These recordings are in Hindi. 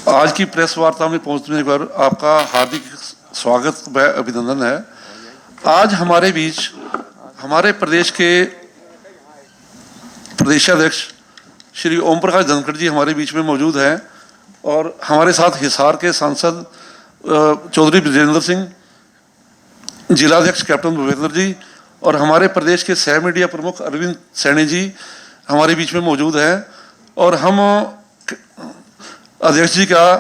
आज की प्रेस वार्ता में पहुंचने पर आपका हार्दिक स्वागत व अभिनंदन है। आज हमारे बीच हमारे प्रदेश के प्रदेशाध्यक्ष श्री ओम प्रकाश धनखड़ जी हमारे बीच में मौजूद हैं और हमारे साथ हिसार के सांसद चौधरी ब्रजेंद्र सिंह, जिलाध्यक्ष कैप्टन भूपेंद्र जी और हमारे प्रदेश के सह मीडिया प्रमुख अरविंद सैनी जी हमारे बीच में मौजूद हैं। और हम अध्यक्ष जी का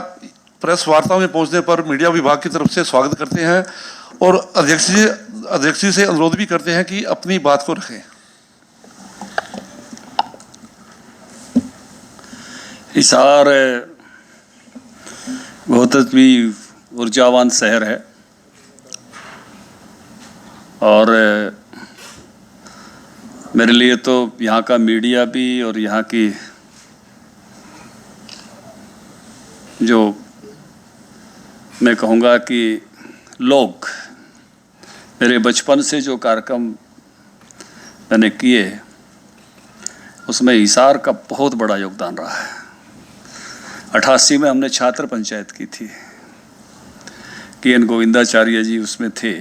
प्रेस वार्ता में पहुंचने पर मीडिया विभाग की तरफ से स्वागत करते हैं और अध्यक्ष जी से अनुरोध भी करते हैं कि अपनी बात को रखें। हिसार बहुत ही ऊर्जावान शहर है और मेरे लिए तो यहाँ का मीडिया भी और यहाँ की जो मैं कहूँगा कि लोग मेरे बचपन से जो कार्यक्रम मैंने किए उसमें हिसार का बहुत बड़ा योगदान रहा है। 88 में हमने छात्र पंचायत की थी, KN गोविंदाचार्य जी उसमें थे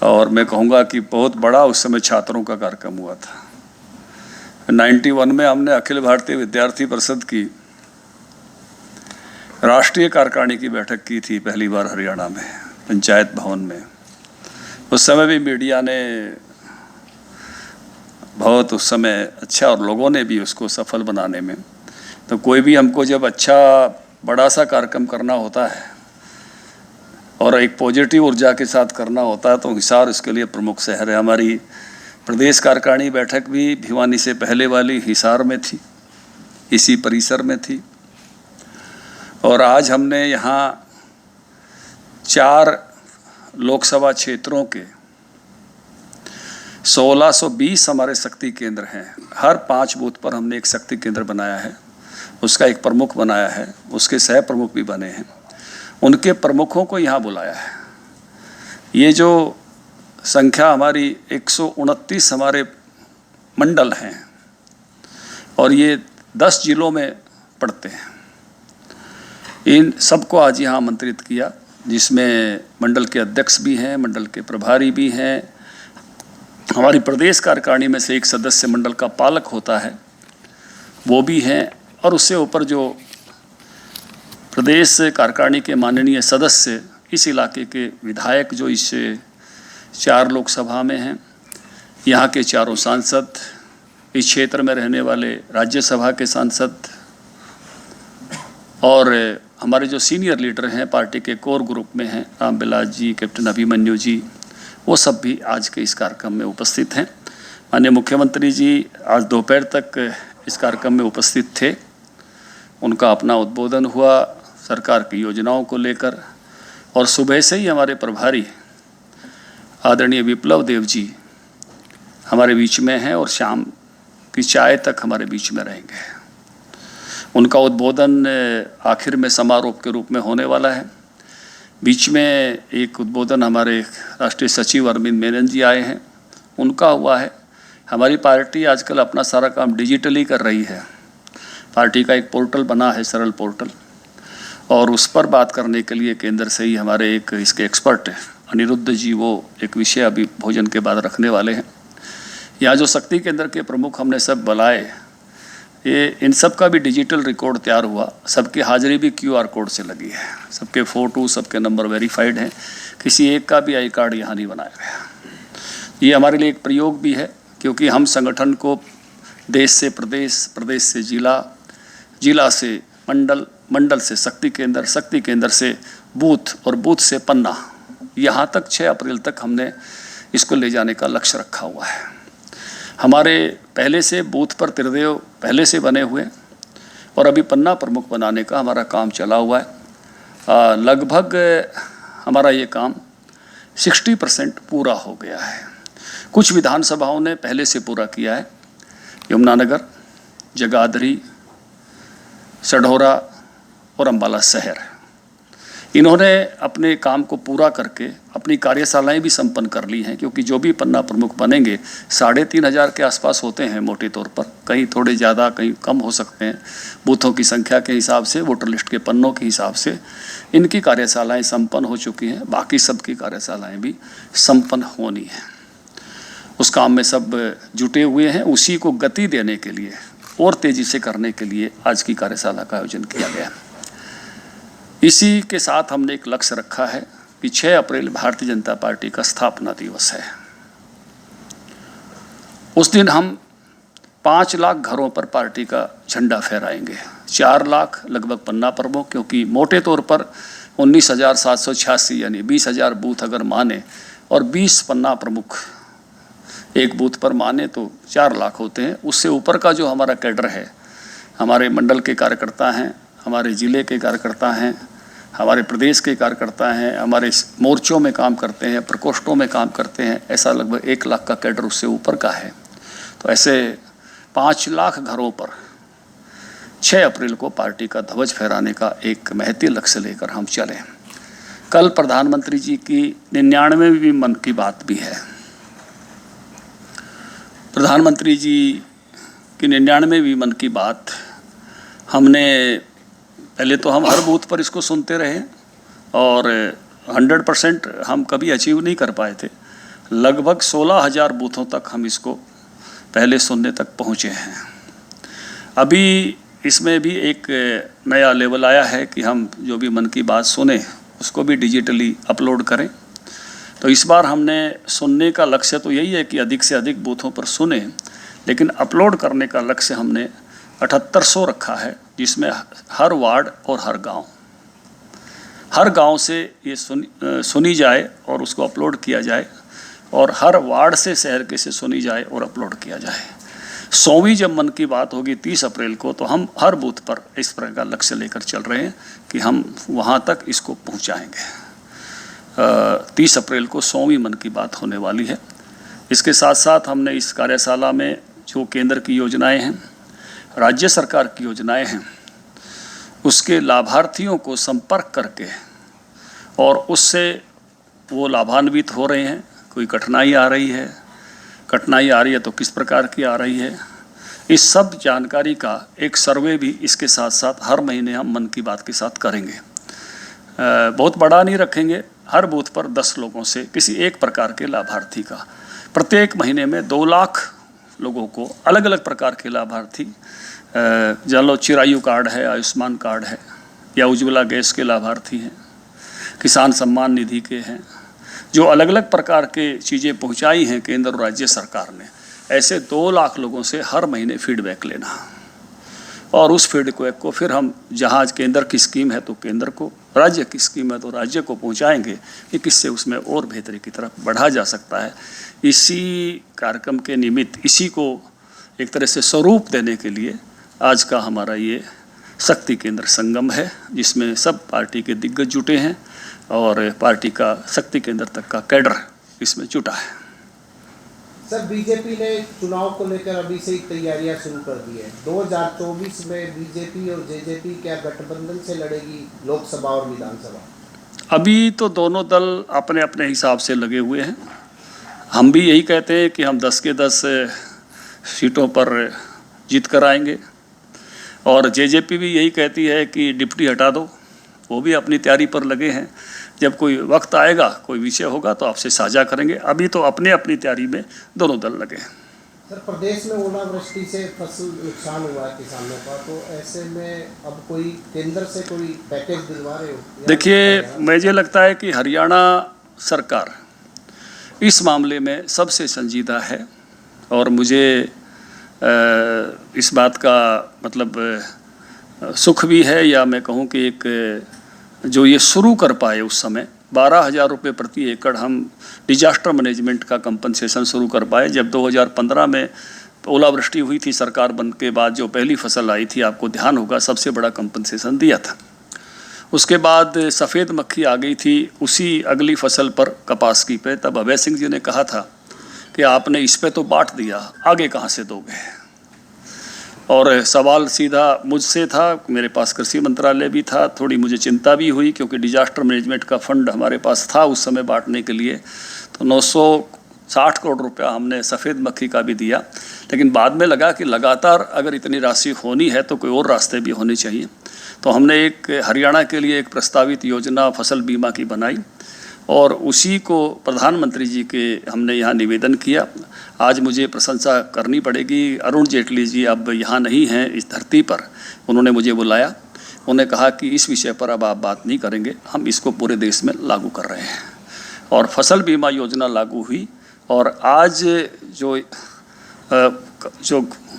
और मैं कहूँगा कि बहुत बड़ा उस समय छात्रों का कार्यक्रम हुआ था। 91 में हमने अखिल भारतीय विद्यार्थी परिषद की राष्ट्रीय कार्यकारिणी की बैठक की थी पहली बार हरियाणा में पंचायत भवन में। उस समय भी मीडिया ने बहुत उस समय अच्छा और लोगों ने भी उसको सफल बनाने में, तो कोई भी हमको जब अच्छा बड़ा सा कार्यक्रम करना होता है और एक पॉजिटिव ऊर्जा के साथ करना होता है तो हिसार इसके लिए प्रमुख शहर है। हमारी प्रदेश कार्यकारिणी बैठक भी भिवानी से पहले वाली हिसार में थी, इसी परिसर में थी और आज हमने यहाँ 4 लोकसभा क्षेत्रों के 1620 हमारे शक्ति केंद्र हैं। हर 5 बूथ पर हमने एक शक्ति केंद्र बनाया है, उसका एक प्रमुख बनाया है, उसके सह प्रमुख भी बने हैं, उनके प्रमुखों को यहाँ बुलाया है। ये जो संख्या हमारी 129 हमारे मंडल हैं और ये 10 जिलों में पड़ते हैं। इन सबको आज यहाँ आमंत्रित किया, जिसमें मंडल के अध्यक्ष भी हैं, मंडल के प्रभारी भी हैं, हमारी प्रदेश कार्यकारिणी में से एक सदस्य मंडल का पालक होता है वो भी हैं और उससे ऊपर जो प्रदेश कार्यकारिणी के माननीय सदस्य, इस इलाके के विधायक जो इस 4 लोकसभा में हैं, यहाँ के चारों सांसद, इस क्षेत्र में रहने वाले राज्यसभा के सांसद और हमारे जो सीनियर लीडर हैं पार्टी के कोर ग्रुप में हैं, रामविलास जी, कैप्टन अभिमन्यु जी, वो सब भी आज के इस कार्यक्रम में उपस्थित हैं। माननीय मुख्यमंत्री जी आज दोपहर तक इस कार्यक्रम में उपस्थित थे, उनका अपना उद्बोधन हुआ सरकार की योजनाओं को लेकर और सुबह से ही हमारे प्रभारी आदरणीय विप्लव देव जी हमारे बीच में हैं और शाम की चाय तक हमारे बीच में रहेंगे। उनका उद्बोधन आखिर में समारोह के रूप में होने वाला है। बीच में एक उद्बोधन हमारे राष्ट्रीय सचिव अरविंद मेनन जी आए हैं, उनका हुआ है। हमारी पार्टी आजकल अपना सारा काम डिजिटली कर रही है। पार्टी का एक पोर्टल बना है, सरल पोर्टल, और उस पर बात करने के लिए केंद्र से ही हमारे एक इसके एक्सपर्ट अनिरुद्ध जी, वो एक विषय अभी भोजन के बाद रखने वाले हैं। यहाँ जो शक्ति केंद्र के प्रमुख हमने सब बुलाए, ये इन सब का भी डिजिटल रिकॉर्ड तैयार हुआ। सबकी हाजिरी भी QR कोड से लगी है, सबके फ़ोटो, सबके नंबर वेरीफाइड हैं, किसी एक का भी आई कार्ड यहाँ नहीं बनाया गया। ये हमारे लिए एक प्रयोग भी है, क्योंकि हम संगठन को देश से प्रदेश, प्रदेश से जिला, जिला से मंडल, मंडल से शक्ति केंद्र, शक्ति केंद्र से बूथ और बूथ से पन्ना, यहाँ तक 6 अप्रैल तक हमने इसको ले जाने का लक्ष्य रखा हुआ है। हमारे पहले से बूथ पर त्रिदेव पहले से बने हुए और अभी पन्ना प्रमुख बनाने का हमारा काम चला हुआ है। लगभग हमारा ये काम 60% पूरा हो गया है। कुछ विधानसभाओं ने पहले से पूरा किया है, यमुनानगर, जगाधरी, सढौरा और अम्बाला शहर। इन्होंने अपने काम को पूरा करके अपनी कार्यशालाएं भी संपन्न कर ली हैं, क्योंकि जो भी पन्ना प्रमुख बनेंगे 3,500 के आसपास होते हैं मोटे तौर पर, कहीं थोड़े ज़्यादा कहीं कम हो सकते हैं बूथों की संख्या के हिसाब से, वोटर लिस्ट के पन्नों के हिसाब से। इनकी कार्यशालाएं संपन्न हो चुकी हैं, बाकी सबकी कार्यशालाएं भी संपन्न होनी है। उस काम में सब जुटे हुए हैं। उसी को गति देने के लिए और तेज़ी से करने के लिए आज की कार्यशाला का आयोजन किया गया। इसी के साथ हमने एक लक्ष्य रखा है कि 6 अप्रैल भारतीय जनता पार्टी का स्थापना दिवस है। उस दिन हम 5 लाख घरों पर पार्टी का झंडा फहराएंगे। 4 लाख लगभग पन्ना प्रमुख, क्योंकि मोटे तौर पर 19,786 यानी 20,000 बूथ अगर माने और 20 पन्ना प्रमुख एक बूथ पर माने तो 4 लाख होते हैं। उससे ऊपर का जो हमारा कैडर है, हमारे मंडल के कार्यकर्ता हैं, हमारे ज़िले के कार्यकर्ता हैं, हमारे प्रदेश के कार्यकर्ता हैं, हमारे मोर्चों में काम करते हैं, प्रकोष्ठों में काम करते हैं, ऐसा लगभग 1 लाख का कैडर उससे ऊपर का है। तो ऐसे 5 लाख घरों पर 6 अप्रैल को पार्टी का ध्वज फहराने का एक महती लक्ष्य लेकर हम चले। कल प्रधानमंत्री जी की 99वीं मन की बात भी है। प्रधानमंत्री जी की 99वीं मन की बात हमने पहले तो हम हर बूथ पर इसको सुनते रहे और 100% हम कभी अचीव नहीं कर पाए थे। लगभग 16,000 बूथों तक हम इसको पहले सुनने तक पहुँचे हैं। अभी इसमें भी एक नया लेवल आया है कि हम जो भी मन की बात सुने उसको भी डिजिटली अपलोड करें। तो इस बार हमने सुनने का लक्ष्य तो यही है कि अधिक से अधिक बूथों पर सुने, लेकिन अपलोड करने का लक्ष्य हमने 7800 रखा है, जिसमें हर वार्ड और हर गांव से ये सुनी जाए और उसको अपलोड किया जाए, और हर वार्ड से शहर के से सुनी जाए और अपलोड किया जाए। 100वीं जब मन की बात होगी 30 अप्रैल को, तो हम हर बूथ पर इस प्रकार का लक्ष्य लेकर चल रहे हैं कि हम वहाँ तक इसको पहुँचाएँगे। 30 अप्रैल को 100वीं मन की बात होने वाली है। इसके साथ साथ हमने इस कार्यशाला में जो केंद्र की योजनाएं हैं, राज्य सरकार की योजनाएं हैं, उसके लाभार्थियों को संपर्क करके और उससे वो लाभान्वित हो रहे हैं, कोई कठिनाई आ रही है तो किस प्रकार की आ रही है, इस सब जानकारी का एक सर्वे भी इसके साथ साथ हर महीने हम मन की बात के साथ करेंगे। बहुत बड़ा नहीं रखेंगे, हर बूथ पर 10 लोगों से किसी एक प्रकार के लाभार्थी का प्रत्येक महीने में 2 लाख लोगों को अलग अलग प्रकार के लाभार्थी, जान लो चिरायु कार्ड है, आयुष्मान कार्ड है, या उज्ज्वला गैस के लाभार्थी हैं, किसान सम्मान निधि के हैं, जो अलग अलग प्रकार के चीज़ें पहुंचाई हैं केंद्र और राज्य सरकार ने, ऐसे 2 लाख लोगों से हर महीने फीडबैक लेना, और उस फीडबैक को फिर हम जहाँ केंद्र की स्कीम है तो केंद्र को, राज्य की स्कीम है तो राज्य को पहुंचाएंगे कि किससे उसमें और बेहतरी की तरफ बढ़ा जा सकता है। इसी कार्यक्रम के निमित्त, इसी को एक तरह से स्वरूप देने के लिए आज का हमारा ये शक्ति केंद्र संगम है, जिसमें सब पार्टी के दिग्गज जुटे हैं और पार्टी का शक्ति केंद्र तक का कैडर इसमें जुटा है। सर, बीजेपी ने चुनाव को लेकर अभी से ही तैयारियां शुरू कर दी है। 2024 में बीजेपी और जेजेपी क्या गठबंधन से लड़ेगी लोकसभा और विधानसभा? अभी तो दोनों दल अपने अपने हिसाब से लगे हुए हैं। हम भी यही कहते हैं कि हम 10 के 10 सीटों पर जीत कर आएंगे, और जेजेपी भी यही कहती है कि डिप्टी हटा दो। वो भी अपनी तैयारी पर लगे हैं। जब कोई वक्त आएगा, कोई विषय होगा तो आपसे साझा करेंगे। अभी तो अपने अपनी तैयारी में दोनों दल लगे हैं। सर, प्रदेश में ओलावृष्टि से फसल नुकसान हुआ है किसानों का, तो ऐसे में अब कोई केंद्र से कोई पैकेज दिलवा रहे हो? देखिए, मुझे लगता है कि हरियाणा सरकार इस मामले में सबसे संजीदा है, और मुझे इस बात का मतलब सुख भी है, या मैं कहूँ कि एक जो ये शुरू कर पाए उस समय 12,000 रुपये प्रति एकड़ हम डिजास्टर मैनेजमेंट का कंपनसेशन शुरू कर पाए। जब 2015 में ओलावृष्टि हुई थी सरकार बन के बाद, जो पहली फसल आई थी, आपको ध्यान होगा, सबसे बड़ा कंपनसेशन दिया था। उसके बाद सफ़ेद मक्खी आ गई थी उसी अगली फसल पर, कपास की पे। तब अभय सिंह जी ने कहा था कि आपने इस पे तो बांट दिया, आगे कहाँ से दोगे? और सवाल सीधा मुझसे था, मेरे पास कृषि मंत्रालय भी था, थोड़ी मुझे चिंता भी हुई क्योंकि डिजास्टर मैनेजमेंट का फंड हमारे पास था उस समय बांटने के लिए, तो 960 करोड़ रुपया हमने सफ़ेद मक्खी का भी दिया। लेकिन बाद में लगा कि लगातार अगर इतनी राशि होनी है तो कोई और रास्ते भी होने चाहिए, तो हमने एक हरियाणा के लिए एक प्रस्तावित योजना फसल बीमा की बनाई और उसी को प्रधानमंत्री जी के हमने यहाँ निवेदन किया। आज मुझे प्रशंसा करनी पड़ेगी, अरुण जेटली जी अब यहाँ नहीं हैं इस धरती पर, उन्होंने मुझे बुलाया, उन्होंने कहा कि इस विषय पर अब आप बात नहीं करेंगे, हम इसको पूरे देश में लागू कर रहे हैं और फसल बीमा योजना लागू हुई। और आज जो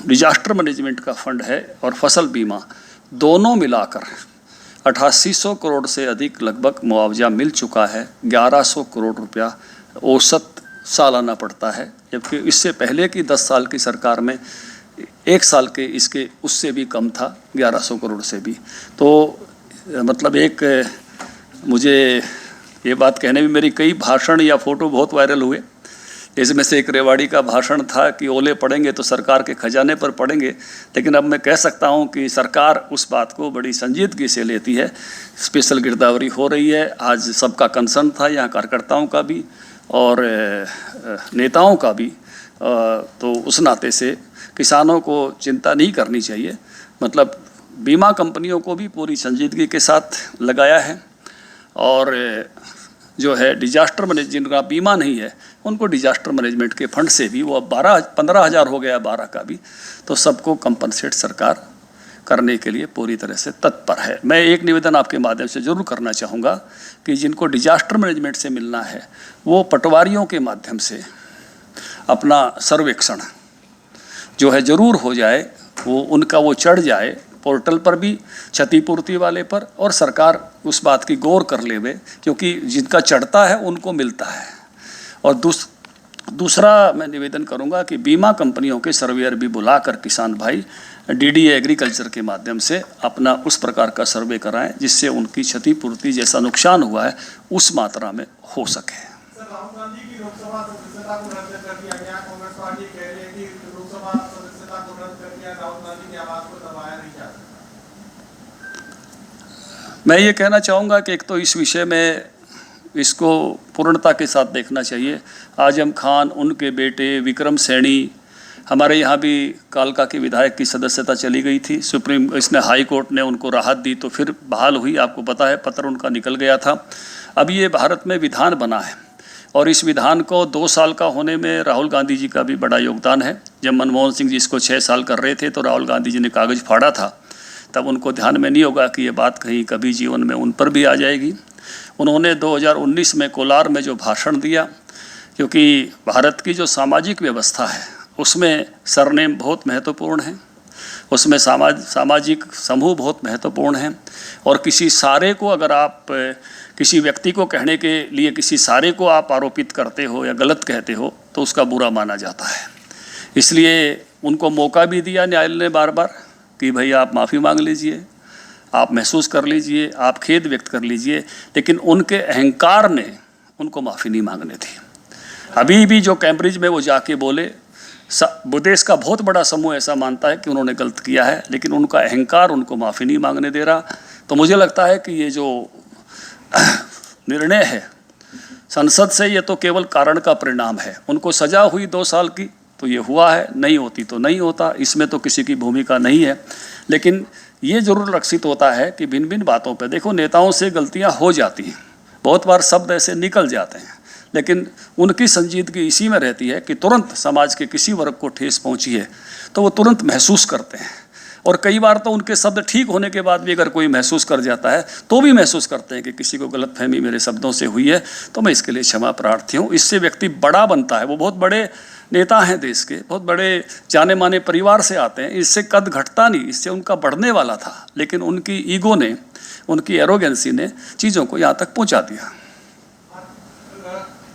डिजास्टर मैनेजमेंट का फंड है और फसल बीमा दोनों मिलाकर 8800 करोड़ से अधिक लगभग मुआवजा मिल चुका है। 1100 करोड़ रुपया औसत सालाना पड़ता है, जबकि इससे पहले की 10 साल की सरकार में 1 साल के इसके उससे भी कम था, 1100 करोड़ से भी। तो मतलब एक मुझे ये बात कहने में मेरी कई भाषण या फ़ोटो बहुत वायरल हुए, इसमें से एक रेवाड़ी का भाषण था कि ओले पड़ेंगे तो सरकार के खजाने पर पड़ेंगे, लेकिन अब मैं कह सकता हूं कि सरकार उस बात को बड़ी संजीदगी से लेती है। स्पेशल गिरदावरी हो रही है, आज सबका कंसर्न था, यहाँ कार्यकर्ताओं का भी और नेताओं का भी, तो उस नाते से किसानों को चिंता नहीं करनी चाहिए। मतलब बीमा कंपनियों को भी पूरी संजीदगी के साथ लगाया है और जो है डिजास्टर मैनेज जिनका बीमा नहीं है उनको डिजास्टर मैनेजमेंट के फंड से भी वो अब 15,000 हो गया 12 का भी, तो सबको कंपनसेट सरकार करने के लिए पूरी तरह से तत्पर है। मैं एक निवेदन आपके माध्यम से ज़रूर करना चाहूँगा कि जिनको डिजास्टर मैनेजमेंट से मिलना है वो पटवारियों के माध्यम से अपना सर्वेक्षण जो है ज़रूर हो जाए, वो उनका वो चढ़ जाए पोर्टल पर भी, क्षतिपूर्ति वाले पर, और सरकार उस बात की गौर कर लेवे, क्योंकि जिनका चढ़ता है उनको मिलता है। और दूसरा मैं निवेदन करूंगा कि बीमा कंपनियों के सर्वेयर भी बुलाकर किसान भाई डीडीए एग्रीकल्चर के माध्यम से अपना उस प्रकार का सर्वे कराएं जिससे उनकी क्षतिपूर्ति जैसा नुकसान हुआ है उस मात्रा में हो सके। राहुल गांधी की लोकसभा सदस्यता को रद्द कर दिया गया, कांग्रेस पार्टी कह रही है कि लोकसभा सदस्यता को रद्द कर दिया, राहुल गांधी की आवाज को दबाया नहीं जा सकता। मैं ये कहना चाहूँगा कि एक तो इस विषय में इसको पूर्णता के साथ देखना चाहिए। आजम खान, उनके बेटे विक्रम सैनी, हमारे यहाँ भी कालका के विधायक की सदस्यता चली गई थी, इसने हाई कोर्ट ने उनको राहत दी तो फिर बहाल हुई, आपको पता है पत्र उनका निकल गया था। अब ये भारत में विधान बना है और इस विधान को 2 साल का होने में राहुल गांधी जी का भी बड़ा योगदान है। जब मनमोहन सिंह जी इसको 6 साल कर रहे थे तो राहुल गांधी जी ने कागज़ फाड़ा था, तब उनको ध्यान में नहीं होगा कि ये बात कहीं कभी जीवन में उन पर भी आ जाएगी। उन्होंने 2019 में कोलार में जो भाषण दिया, क्योंकि भारत की जो सामाजिक व्यवस्था है उसमें सरनेम बहुत महत्वपूर्ण है, उसमें सामाजिक समूह बहुत महत्वपूर्ण हैं, और किसी सारे को अगर आप किसी व्यक्ति को कहने के लिए किसी सारे को आप आरोपित करते हो या गलत कहते हो तो उसका बुरा माना जाता है। इसलिए उनको मौका भी दिया न्यायालय ने बार बार कि भाई आप माफ़ी मांग लीजिए, आप महसूस कर लीजिए, आप खेद व्यक्त कर लीजिए, लेकिन उनके अहंकार ने उनको माफ़ी नहीं मांगने थी। अभी भी जो कैम्ब्रिज में वो जाके बोले, देश का बहुत बड़ा समूह ऐसा मानता है कि उन्होंने गलत किया है, लेकिन उनका अहंकार उनको माफ़ी नहीं मांगने दे रहा। तो मुझे लगता है कि ये जो निर्णय है संसद से, ये तो केवल कारण का परिणाम है। उनको सज़ा हुई 2 साल की तो ये हुआ है, नहीं होती तो नहीं होता, इसमें तो किसी की भूमिका नहीं है। लेकिन ये ज़रूर लक्षित होता है कि भिन्न भिन्न बातों पे देखो, नेताओं से गलतियां हो जाती हैं, बहुत बार शब्द ऐसे निकल जाते हैं, लेकिन उनकी संजीदगी इसी में रहती है कि तुरंत समाज के किसी वर्ग को ठेस पहुंची है तो वो तुरंत महसूस करते हैं। और कई बार तो उनके शब्द ठीक होने के बाद भी अगर कोई महसूस कर जाता है तो भी महसूस करते हैं कि किसी को गलतफहमी मेरे शब्दों से हुई है, तो मैं इसके लिए क्षमा प्रार्थी हूँ। इससे व्यक्ति बड़ा बनता है, वो बहुत बड़े नेता हैं देश के, बहुत बड़े जाने माने परिवार से आते हैं, इससे कद घटता नहीं, इससे उनका बढ़ने वाला था, लेकिन उनकी ईगो ने, उनकी एरोगेंसी ने चीज़ों को यहाँ तक पहुँचा दिया।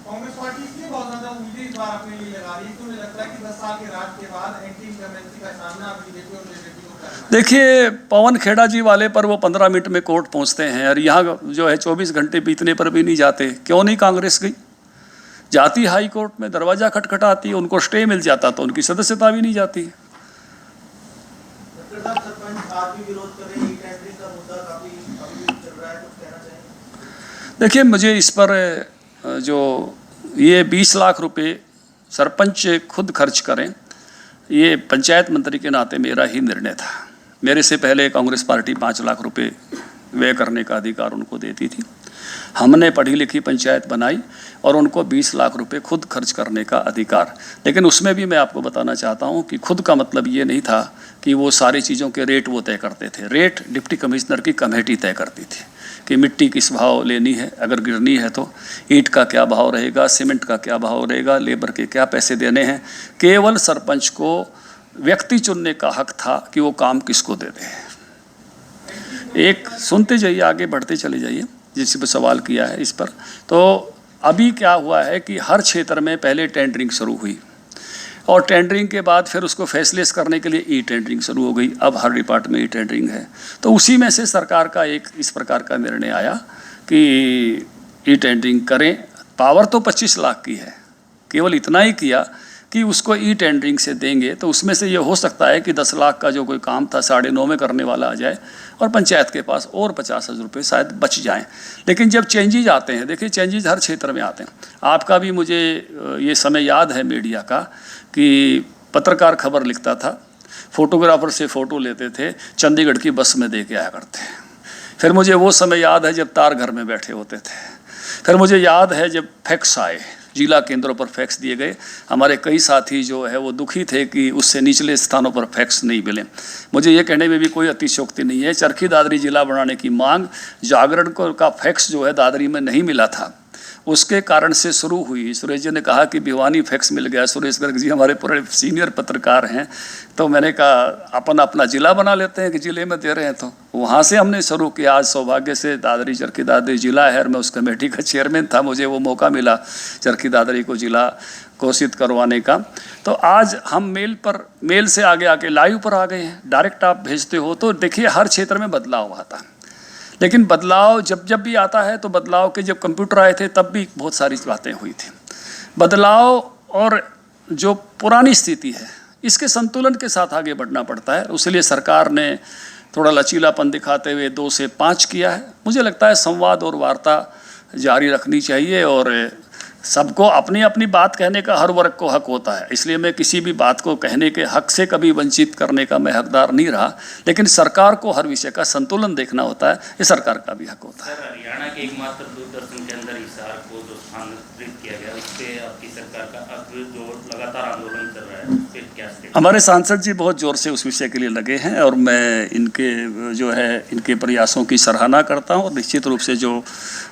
कांग्रेस पार्टी इसलिए बहुत ज्यादा उम्मीदें इस बार अपने लिए लगा रही है, क्यों लगता है कि 10 साल के राज के बाद एंटी इनकम्बेंसी का सामना बीजेपी और जेजेपी को करना है? देखिए, पवन खेड़ा जी वाले पर वो 15 मिनट में कोर्ट पहुँचते हैं, और यहाँ जो है 24 घंटे बीतने पर भी नहीं जाते। क्यों नहीं कांग्रेस गई? जाती हाई कोर्ट में, दरवाज़ा खटखटाती, उनको स्टे मिल जाता तो उनकी सदस्यता भी नहीं जाती। साहब सरपंच आज भी विरोध कर रहे हैं, टेंडरिंग का मुद्दा काफी अभी भी चल रहा है, कुछ कहना चाहेंगे? देखिए, मुझे इस पर जो ये 20 लाख रुपए सरपंच खुद खर्च करें, ये पंचायत मंत्री के नाते मेरा ही निर्णय था। मेरे से पहले कांग्रेस पार्टी 5 लाख रुपए व्यय करने का अधिकार उनको देती थी। हमने पढ़ी लिखी पंचायत बनाई और उनको 20 लाख रुपए खुद खर्च करने का अधिकार। लेकिन उसमें भी मैं आपको बताना चाहता हूं कि खुद का मतलब ये नहीं था कि वो सारी चीज़ों के रेट वो तय करते थे। रेट डिप्टी कमिश्नर की कमेटी तय करती थी कि मिट्टी किस भाव लेनी है, अगर गिरनी है तो ईंट का क्या भाव रहेगा, सीमेंट का क्या भाव रहेगा, लेबर के क्या पैसे देने हैं। केवल सरपंच को व्यक्ति चुनने का हक था कि वो काम किसको दे दे। एक सुनते जाइए, आगे बढ़ते चले जाइए, जिस पर सवाल किया है इस पर। तो अभी क्या हुआ है कि हर क्षेत्र में पहले टेंडरिंग शुरू हुई और टेंडरिंग के बाद फिर उसको फैसलेस करने के लिए ई टेंडरिंग शुरू हो गई। अब हर डिपार्टमेंट में ई टेंडरिंग है। तो उसी में से सरकार का एक इस प्रकार का निर्णय आया कि ई टेंडरिंग करें। पावर तो 25 लाख की है, केवल इतना ही किया कि उसको ई टेंडरिंग से देंगे तो उसमें से ये हो सकता है कि 10 लाख का जो कोई काम था 9.5 में करने वाला आ जाए और पंचायत के पास और 50,000 रुपये शायद बच जाएं। लेकिन जब चेंजेज आते हैं, देखिए चेंजेज हर क्षेत्र में आते हैं। आपका भी मुझे ये समय याद है मीडिया का कि पत्रकार खबर लिखता था, फोटोग्राफर से फ़ोटो लेते थे, चंडीगढ़ की बस में दे के आया करते। फिर मुझे वो समय याद है जब तार घर में बैठे होते थे। फिर मुझे याद है जब फैक्स आए, जिला केंद्रों पर फैक्स दिए गए। हमारे कई साथी जो है वो दुखी थे कि उससे निचले स्थानों पर फैक्स नहीं मिले। मुझे ये कहने में भी कोई अतिशयोक्ति नहीं है। चरखी दादरी जिला बनाने की मांग जागरण का फैक्स जो है दादरी में नहीं मिला था, उसके कारण से शुरू हुई। सुरेश जी ने कहा कि भिवानी फैक्स मिल गया। सुरेश गर्ग जी हमारे पूरे सीनियर पत्रकार हैं, तो मैंने कहा अपन अपना ज़िला बना लेते हैं कि ज़िले में दे रहे हैं। तो वहाँ से हमने शुरू किया। आज सौभाग्य से दादरी चरखी दादरी ज़िला है और मैं उस कमेटी का चेयरमैन था। मुझे वो मौका मिला चरखी दादरी को ज़िला घोषित करवाने का। तो आज हम मेल से आगे आके लाइव पर आ गए हैं। डायरेक्ट आप भेजते हो तो देखिए हर क्षेत्र में बदलाव आता है। लेकिन बदलाव जब भी आता है तो बदलाव के जब कंप्यूटर आए थे तब भी बहुत सारी बातें हुई थी। बदलाव और जो पुरानी स्थिति है इसके संतुलन के साथ आगे बढ़ना पड़ता है। इसलिए सरकार ने थोड़ा लचीलापन दिखाते हुए 2 से 5 किया है। मुझे लगता है संवाद और वार्ता जारी रखनी चाहिए और सबको अपनी अपनी बात कहने का हर वर्ग को हक होता है। इसलिए मैं किसी भी बात को कहने के हक से कभी वंचित करने का मैं हकदार नहीं रहा। लेकिन सरकार को हर विषय का संतुलन देखना होता है, ये सरकार का भी हक होता है। सर, हरियाणा के एकमात्र दूरदर्शन के अंदर हिसार को जो स्थानांतरित किया गया, उस पे आपकी सरकार का अब जो लगातार आंदोलन चल रहा है, उस पे क्या स्थिति? हमारे सांसद जी बहुत ज़ोर से उस विषय के लिए लगे हैं और मैं इनके प्रयासों की सराहना करता हूँ। और निश्चित रूप से जो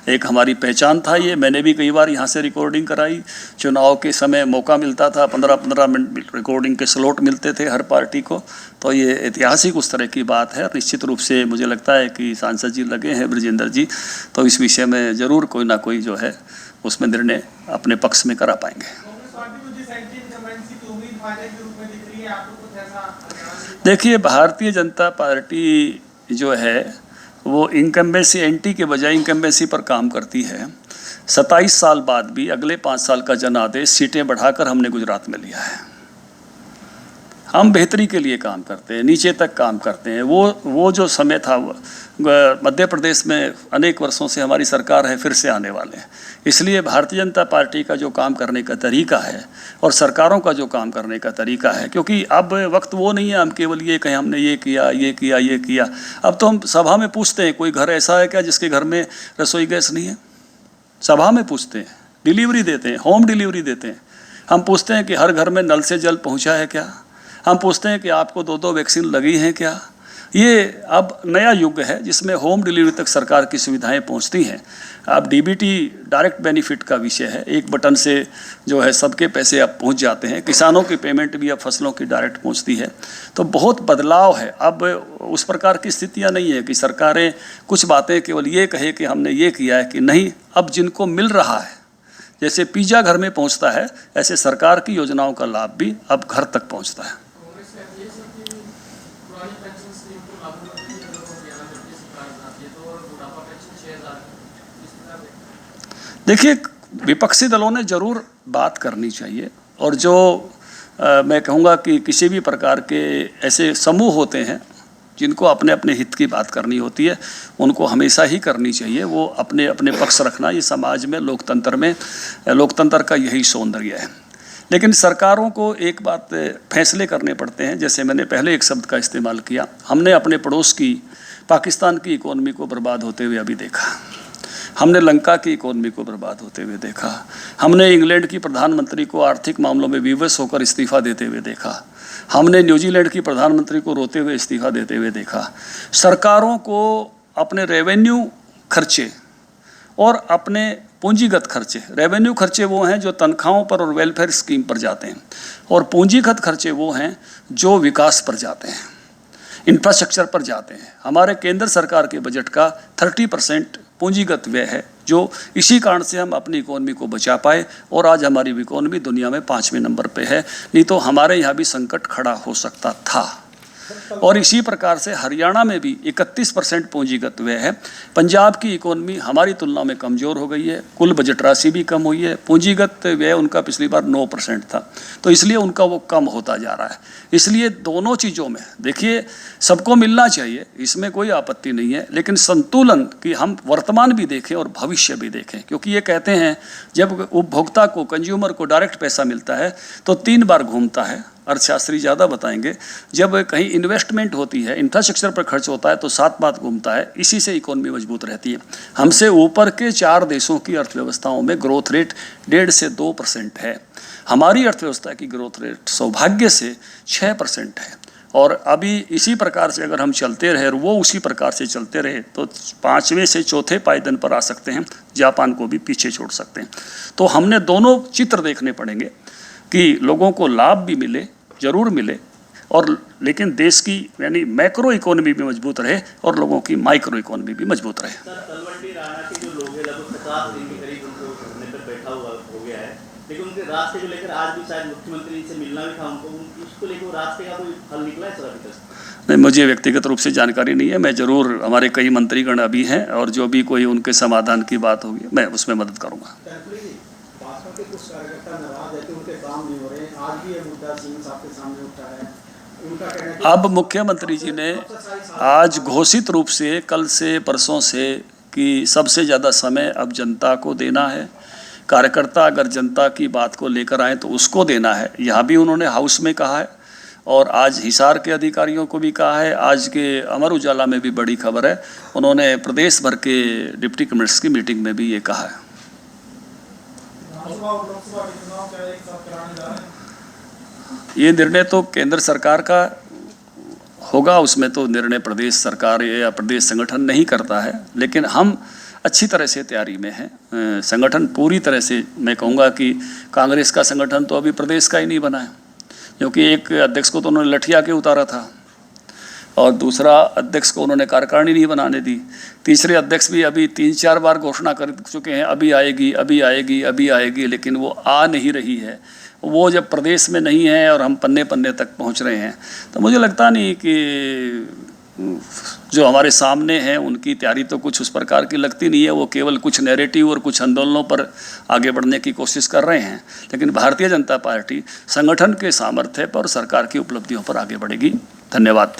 एक हमारी पहचान था, ये मैंने भी कई बार यहाँ से रिकॉर्डिंग कराई। चुनाव के समय मौका मिलता था, 15-15 मिनट रिकॉर्डिंग के स्लॉट मिलते थे हर पार्टी को। तो ये ऐतिहासिक उस तरह की बात है। निश्चित रूप से मुझे लगता है कि सांसद जी लगे हैं, ब्रजेंद्र जी, तो इस विषय में ज़रूर कोई ना कोई जो है उसमें निर्णय अपने पक्ष में करा पाएंगे। कांग्रेस पार्टी को जिस एंटी इनकम्बेंसी की उम्मीद फायदे के रूप में दिख रही है, आपको कुछ ऐसा? देखिए, भारतीय जनता पार्टी जो है वो इनकम्बेंसी एंटी के बजाय इनकम्बेंसी पर काम करती है। 27 साल बाद भी अगले 5 साल का जनादेश सीटें बढ़ाकर हमने गुजरात में लिया है। हम बेहतरी के लिए काम करते हैं, नीचे तक काम करते हैं। वो जो समय था, मध्य प्रदेश में अनेक वर्षों से हमारी सरकार है, फिर से आने वाले हैं। इसलिए भारतीय जनता पार्टी का जो काम करने का तरीका है और सरकारों का जो काम करने का तरीका है, क्योंकि अब वक्त वो नहीं है हम केवल ये कहें हमने ये किया। अब तो हम सभा में पूछते हैं, कोई घर ऐसा है क्या जिसके घर में रसोई गैस नहीं है? सभा में पूछते हैं, डिलीवरी देते हैं, होम डिलीवरी देते हैं। हम पूछते हैं कि हर घर में नल से जल पहुंचा है क्या? हम पूछते हैं कि आपको 2 वैक्सीन लगी हैं क्या? ये अब नया युग है जिसमें होम डिलीवरी तक सरकार की सुविधाएं पहुंचती हैं। अब डीबीटी डायरेक्ट बेनिफिट का विषय है, एक बटन से जो है सबके पैसे अब पहुंच जाते हैं। किसानों की पेमेंट भी अब फसलों की डायरेक्ट पहुंचती है। तो बहुत बदलाव है। अब उस प्रकार की स्थितियां नहीं है कि सरकारें कुछ बातें केवल ये कहे कि हमने ये किया है कि नहीं। अब जिनको मिल रहा है, जैसे पिज़्ज़ा घर में पहुंचता है, ऐसे सरकार की योजनाओं का लाभ भी अब घर तक पहुंचता है। देखिए, विपक्षी दलों ने ज़रूर बात करनी चाहिए और जो मैं कहूँगा कि किसी भी प्रकार के ऐसे समूह होते हैं जिनको अपने अपने हित की बात करनी होती है उनको हमेशा ही करनी चाहिए। वो अपने अपने पक्ष रखना ये समाज में, लोकतंत्र का यही सौंदर्य है। लेकिन सरकारों को एक बात फैसले करने पड़ते हैं। जैसे मैंने पहले एक शब्द का इस्तेमाल किया, हमने अपने पड़ोस की पाकिस्तान की इकोनॉमी को बर्बाद होते हुए अभी देखा, हमने लंका की इकोनॉमी को बर्बाद होते हुए देखा, हमने इंग्लैंड की प्रधानमंत्री को आर्थिक मामलों में विवश होकर इस्तीफा देते हुए देखा, हमने न्यूजीलैंड की प्रधानमंत्री को रोते हुए इस्तीफा देते हुए देखा। सरकारों को अपने रेवेन्यू खर्चे और अपने पूंजीगत खर्चे, रेवेन्यू खर्चे वो हैं जो तनख्वाहों पर और वेलफेयर स्कीम पर जाते हैं, और पूंजीगत खर्चे वो हैं जो विकास पर जाते हैं, इंफ्रास्ट्रक्चर पर जाते हैं। हमारे केंद्र सरकार के बजट का 30% पूंजीगत व्यय है, जो इसी कारण से हम अपनी इकोनॉमी को बचा पाए और आज हमारी इकोनॉमी दुनिया में 5वें नंबर पे है। नहीं तो हमारे यहाँ भी संकट खड़ा हो सकता था। और इसी प्रकार से हरियाणा में भी 31% पूंजीगत व्यय है। पंजाब की इकोनॉमी हमारी तुलना में कमज़ोर हो गई है, कुल बजट राशि भी कम हुई है, पूंजीगत व्यय उनका पिछली बार 9% था, तो इसलिए उनका वो कम होता जा रहा है। इसलिए दोनों चीज़ों में देखिए सबको मिलना चाहिए, इसमें कोई आपत्ति नहीं है, लेकिन संतुलन कि हम वर्तमान भी देखें और भविष्य भी देखें। क्योंकि ये कहते हैं जब उपभोक्ता को, कंज्यूमर को डायरेक्ट पैसा मिलता है तो 3 बार घूमता है। अर्थशास्त्री ज़्यादा बताएंगे, जब कहीं इन्वेस्टमेंट होती है, इंफ्रास्ट्रक्चर पर खर्च होता है तो 7 बार घूमता है। इसी से इकोनॉमी मजबूत रहती है। हमसे ऊपर के 4 देशों की अर्थव्यवस्थाओं में ग्रोथ रेट 1.5 से 2% है। हमारी अर्थव्यवस्था की ग्रोथ रेट सौभाग्य से 6% है। और अभी इसी प्रकार से अगर हम चलते रहे और वो उसी प्रकार से चलते रहे तो 5वें से 4थे पायदान पर आ सकते हैं, जापान को भी पीछे छोड़ सकते हैं। तो हमने दोनों चित्र देखने पड़ेंगे कि लोगों को लाभ भी मिले, जरूर मिले, और लेकिन देश की यानी मैक्रो इकोनॉमी भी मजबूत रहे और लोगों की माइक्रो इकोनॉमी भी मजबूत रहे। सर, तलवंडी राणा के जो लोग हैं लगभग 50 दिन के करीब उनको धरने पर बैठा हुआ हो गया है, लेकिन उनके रास्ते को लेकर आज भी शायद मुख्यमंत्री से मिलना भी था उनको, उसको लेकर रास्ते का कोई हल निकला है सर अभी तक? नहीं, मुझे व्यक्तिगत रूप से जानकारी नहीं है। मैं ज़रूर, हमारे कई मंत्रीगण अभी हैं और जो भी कोई उनके समाधान की बात होगी मैं उसमें मदद करूँगा। भाजपा के कुछ कार्यकर्ता नाराज है कि उनके काम नहीं हो रहे हैं। आज भी ये मुद्दा सीएम साहब के सामने उठा है। उनका कहना है कि अब मुख्यमंत्री जी ने आज घोषित रूप से कल से परसों से कि सबसे ज़्यादा समय अब जनता को देना है। कार्यकर्ता अगर जनता की बात को लेकर आए तो उसको देना है। यहाँ भी उन्होंने हाउस में कहा है और आज हिसार के अधिकारियों को भी कहा है। आज के अमर उजाला में भी बड़ी खबर है, उन्होंने प्रदेश भर के डिप्टी कमिश्नर्स की मीटिंग में भी ये कहा है। विधानसभा और लोकसभा के चुनाव क्या एक साथ कराने जा रहे हैं? ये निर्णय तो केंद्र सरकार का होगा, उसमें तो निर्णय प्रदेश सरकार या प्रदेश संगठन नहीं करता है। लेकिन हम अच्छी तरह से तैयारी में हैं। संगठन पूरी तरह से, मैं कहूँगा कि कांग्रेस का संगठन तो अभी प्रदेश का ही नहीं बना है, क्योंकि एक अध्यक्ष को तो उन्होंने लठिया के उतारा था और दूसरा अध्यक्ष को उन्होंने कार्यकारिणी नहीं बनाने दी। तीसरे अध्यक्ष भी अभी 3-4 बार घोषणा कर चुके हैं, अभी आएगी, अभी आएगी, अभी आएगी, लेकिन वो आ नहीं रही है। वो जब प्रदेश में नहीं है और हम पन्ने पन्ने तक पहुंच रहे हैं, तो मुझे लगता नहीं कि जो हमारे सामने हैं उनकी तैयारी तो कुछ उस प्रकार की लगती नहीं है। वो केवल कुछ नैरेटिव और कुछ आंदोलनों पर आगे बढ़ने की कोशिश कर रहे हैं। लेकिन भारतीय जनता पार्टी संगठन के सामर्थ्य पर और सरकार की उपलब्धियों पर आगे बढ़ेगी। धन्यवाद।